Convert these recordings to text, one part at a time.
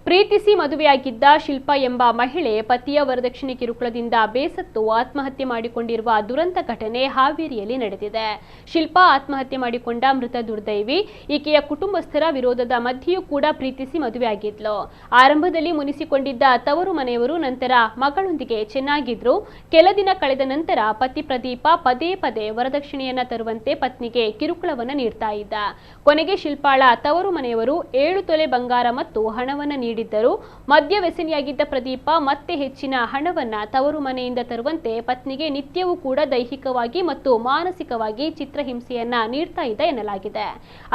ಪ್ರೀತಿಸಿ ಮದುವೆಯಾಗಿದ್ದ ಶಿಲ್ಪಾ ಎಂಬ ಮಹಿಳೆ ಪತಿಯ ವರದಕ್ಷಿಣೆ ಕಿರುಕುಳದಿಂದ ಬೇಸತ್ತು ಆತ್ಮಹತ್ಯೆ ಮಾಡಿಕೊಂಡಿರುವ ದುರಂತ ಘಟನೆ ಹಾವೇರಿಯಲ್ಲಿ ನಡೆದಿದೆ. ಶಿಲ್ಪಾ ಆತ್ಮಹತ್ಯೆ ಮಾಡಿಕೊಂಡ ಮೃತ ದುರ್ದೈವಿ. ಈಕೆಯ ಕುಟುಂಬಸ್ಥರ ವಿರೋಧದ ಮಧ್ಯೆಯೂ ಕೂಡ ಪ್ರೀತಿಸಿ ಮದುವೆಯಾಗಿದ್ಲು. ಆರಂಭದಲ್ಲಿ ಮುನಿಸಿಕೊಂಡಿದ್ದ ತವರು ಮನೆಯವರು ನಂತರ ಮಗಳೊಂದಿಗೆ ಚೆನ್ನಾಗಿದ್ರು. ಕೆಲ ದಿನ ಕಳೆದ ನಂತರ ಪತಿ ಪ್ರದೀಪ ಪದೇ ಪದೇ ವರದಕ್ಷಿಣೆಯನ್ನ ತರುವಂತೆ ಪತ್ನಿಗೆ ಕಿರುಕುಳವನ್ನ ನೀಡ್ತಾ ಇದ್ದ. ಕೊನೆಗೆ ಶಿಲ್ಪಾಳ ತವರು ಮನೆಯವರು 7 ತೊಲೆ ಬಂಗಾರ ಮತ್ತು ಹಣವನ್ನ ನೀಡಿದ್ದರು. ಮದ್ಯ ವ್ಯಸನಿಯಾಗಿದ್ದ ಪ್ರದೀಪ ಮತ್ತೆ ಹೆಚ್ಚಿನ ಹಣವನ್ನ ತವರು ಮನೆಯಿಂದ ತರುವಂತೆ ಪತ್ನಿಗೆ ನಿತ್ಯವೂ ಕೂಡ ದೈಹಿಕವಾಗಿ ಮತ್ತು ಮಾನಸಿಕವಾಗಿ ಚಿತ್ರಹಿಂಸೆಯನ್ನ ನೀಡ್ತಾ ಇದ್ದ ಎನ್ನಲಾಗಿದೆ.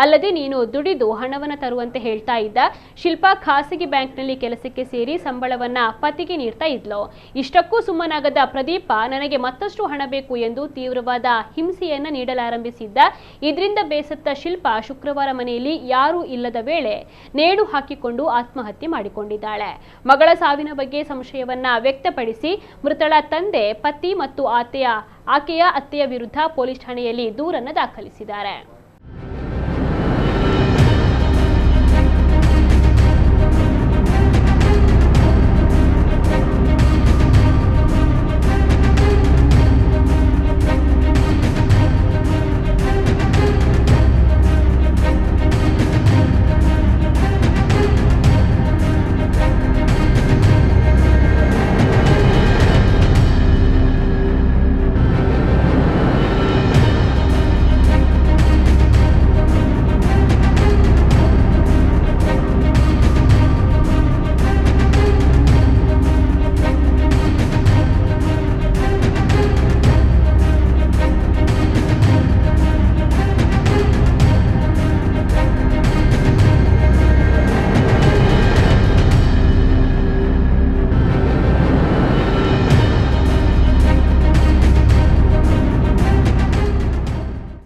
ಅಲ್ಲದೆ ನೀನು ದುಡಿದು ಹಣವನ್ನ ತರುವಂತೆ ಹೇಳ್ತಾ ಇದ್ದ. ಶಿಲ್ಪಾ ಖಾಸಗಿ ಬ್ಯಾಂಕ್ನಲ್ಲಿ ಕೆಲಸಕ್ಕೆ ಸೇರಿ ಸಂಬಳವನ್ನ ಪತಿಗೆ ನೀಡ್ತಾ ಇದ್ಲು. ಇಷ್ಟಕ್ಕೂ ಸುಮ್ಮನಾಗದ ಪ್ರದೀಪ ನನಗೆ ಮತ್ತಷ್ಟು ಹಣ ಬೇಕು ಎಂದು ತೀವ್ರವಾದ ಹಿಂಸೆಯನ್ನ ನೀಡಲಾರಂಭಿಸಿದ್ದ. ಇದರಿಂದ ಬೇಸತ್ತ ಶಿಲ್ಪಾ ಶುಕ್ರವಾರ ಮನೆಯಲ್ಲಿ ಯಾರೂ ಇಲ್ಲದ ವೇಳೆ ನೇಣು ಹಾಕಿಕೊಂಡು ಆತ್ಮಹತ್ಯೆ ಮಾಡಿಕೊಂಡಿದ್ದಾಳೆ. ಮಗಳ ಸಾವಿನ ಬಗ್ಗೆ ಸಂಶಯವನ್ನ ವ್ಯಕ್ತಪಡಿಸಿ ಮೃತಳ ತಂದೆ, ಪತಿ ಮತ್ತು ಆಕೆಯ ಅತ್ತೆಯ ವಿರುದ್ಧ ಪೊಲೀಸ್ ಠಾಣೆಯಲ್ಲಿ ದೂರನ್ನು ದಾಖಲಿಸಿದ್ದಾರೆ.